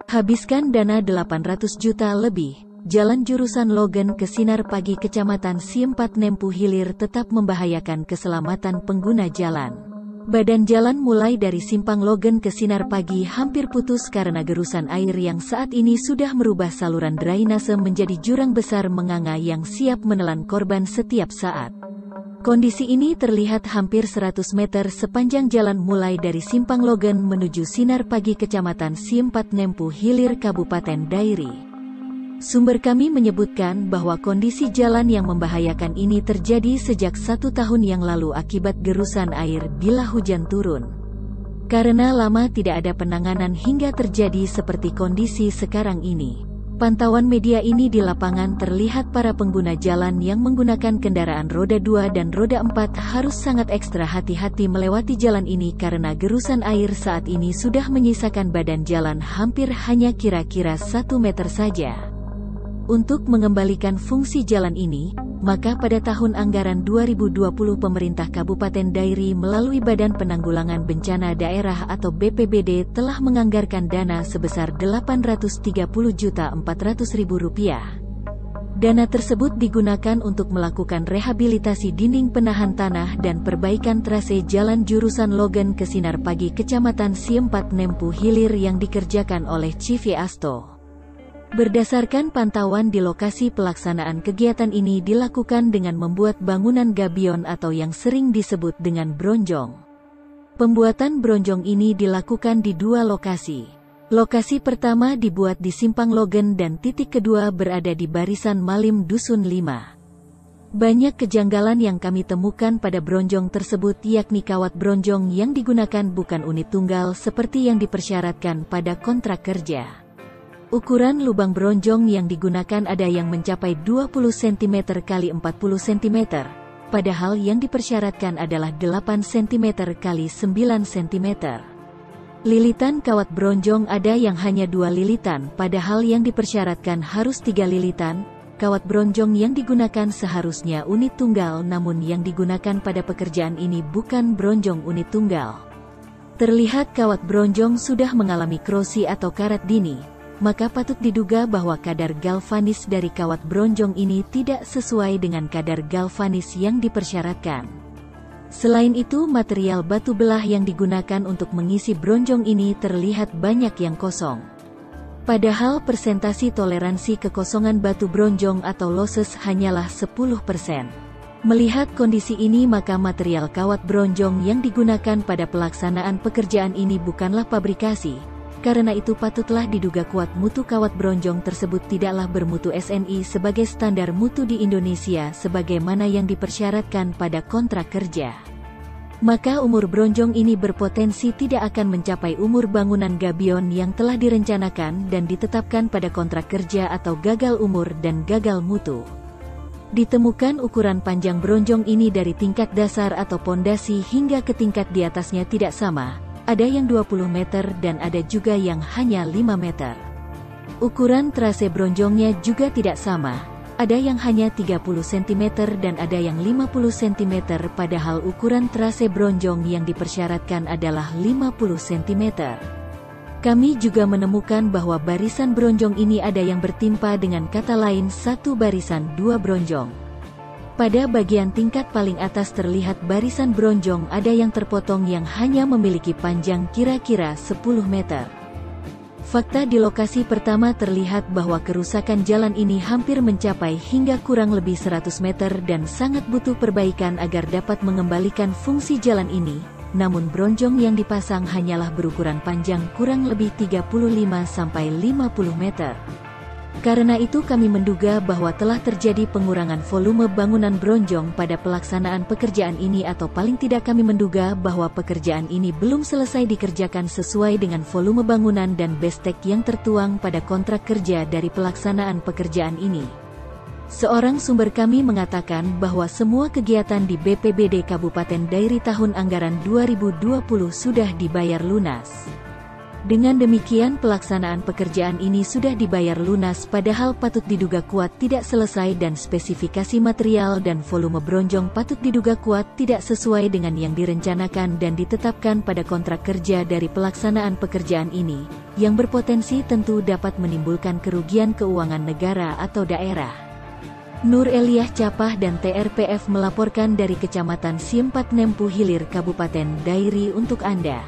Habiskan dana 800 juta lebih. Jalan jurusan Logan ke Sinar Pagi Kecamatan Siempat Nempu Hilir tetap membahayakan keselamatan pengguna jalan. Badan jalan mulai dari Simpang Logan ke Sinar Pagi hampir putus karena gerusan air yang saat ini sudah merubah saluran drainase menjadi jurang besar menganga yang siap menelan korban setiap saat. Kondisi ini terlihat hampir 100 meter sepanjang jalan mulai dari Simpang Logan menuju Sinar Pagi Kecamatan Siempat Nempu Hilir Kabupaten Dairi. Sumber kami menyebutkan bahwa kondisi jalan yang membahayakan ini terjadi sejak 1 tahun yang lalu akibat gerusan air bila hujan turun. Karena lama tidak ada penanganan hingga terjadi seperti kondisi sekarang ini. Pantauan media ini di lapangan terlihat para pengguna jalan yang menggunakan kendaraan roda 2 dan roda 4 harus sangat ekstra hati-hati melewati jalan ini karena gerusan air saat ini sudah menyisakan badan jalan hampir hanya kira-kira 1 meter saja. Untuk mengembalikan fungsi jalan ini, maka pada tahun anggaran 2020 pemerintah Kabupaten Dairi melalui Badan Penanggulangan Bencana Daerah atau BPBD telah menganggarkan dana sebesar Rp830.400.000. Dana tersebut digunakan untuk melakukan rehabilitasi dinding penahan tanah dan perbaikan trase jalan jurusan Logan ke Sinar Pagi Kecamatan Siempat Nempu Hilir yang dikerjakan oleh Civi Asto. Berdasarkan pantauan di lokasi pelaksanaan kegiatan ini dilakukan dengan membuat bangunan gabion atau yang sering disebut dengan bronjong. Pembuatan bronjong ini dilakukan di 2 lokasi. Lokasi pertama dibuat di Simpang Logan dan titik kedua berada di Barisan Malim Dusun 5. Banyak kejanggalan yang kami temukan pada bronjong tersebut yakni kawat bronjong yang digunakan bukan unit tunggal seperti yang dipersyaratkan pada kontrak kerja. Ukuran lubang bronjong yang digunakan ada yang mencapai 20 cm x 40 cm, padahal yang dipersyaratkan adalah 8 cm x 9 cm. Lilitan kawat bronjong ada yang hanya 2 lilitan, padahal yang dipersyaratkan harus 3 lilitan. Kawat bronjong yang digunakan seharusnya unit tunggal, namun yang digunakan pada pekerjaan ini bukan bronjong unit tunggal. Terlihat kawat bronjong sudah mengalami korosi atau karat dini. Maka patut diduga bahwa kadar galvanis dari kawat bronjong ini tidak sesuai dengan kadar galvanis yang dipersyaratkan. Selain itu, material batu belah yang digunakan untuk mengisi bronjong ini terlihat banyak yang kosong. Padahal persentasi toleransi kekosongan batu bronjong atau losses hanyalah 10%. Melihat kondisi ini maka material kawat bronjong yang digunakan pada pelaksanaan pekerjaan ini bukanlah pabrikasi. Karena itu patutlah diduga kuat mutu kawat bronjong tersebut tidaklah bermutu SNI sebagai standar mutu di Indonesia sebagaimana yang dipersyaratkan pada kontrak kerja. Maka umur bronjong ini berpotensi tidak akan mencapai umur bangunan gabion yang telah direncanakan dan ditetapkan pada kontrak kerja atau gagal umur dan gagal mutu. Ditemukan ukuran panjang bronjong ini dari tingkat dasar atau pondasi hingga ke tingkat di atasnya tidak sama. Ada yang 20 meter dan ada juga yang hanya 5 meter. Ukuran trase bronjongnya juga tidak sama. Ada yang hanya 30 cm dan ada yang 50 cm padahal ukuran trase bronjong yang dipersyaratkan adalah 50 cm. Kami juga menemukan bahwa barisan bronjong ini ada yang bertimpa dengan kata lain satu barisan 2 bronjong. Pada bagian tingkat paling atas terlihat barisan bronjong ada yang terpotong yang hanya memiliki panjang kira-kira 10 meter. Fakta di lokasi pertama terlihat bahwa kerusakan jalan ini hampir mencapai hingga kurang lebih 100 meter dan sangat butuh perbaikan agar dapat mengembalikan fungsi jalan ini. Namun bronjong yang dipasang hanyalah berukuran panjang kurang lebih 35-50 meter. Karena itu kami menduga bahwa telah terjadi pengurangan volume bangunan bronjong pada pelaksanaan pekerjaan ini atau paling tidak kami menduga bahwa pekerjaan ini belum selesai dikerjakan sesuai dengan volume bangunan dan bestek yang tertuang pada kontrak kerja dari pelaksanaan pekerjaan ini. Seorang sumber kami mengatakan bahwa semua kegiatan di BPBD Kabupaten Dairi tahun anggaran 2020 sudah dibayar lunas. Dengan demikian pelaksanaan pekerjaan ini sudah dibayar lunas padahal patut diduga kuat tidak selesai dan spesifikasi material dan volume bronjong patut diduga kuat tidak sesuai dengan yang direncanakan dan ditetapkan pada kontrak kerja dari pelaksanaan pekerjaan ini. yang berpotensi tentu dapat menimbulkan kerugian keuangan negara atau daerah. Nur Eliah Capah dan TRPF melaporkan dari Kecamatan Siempat Nempu Hilir, Kabupaten Dairi untuk Anda.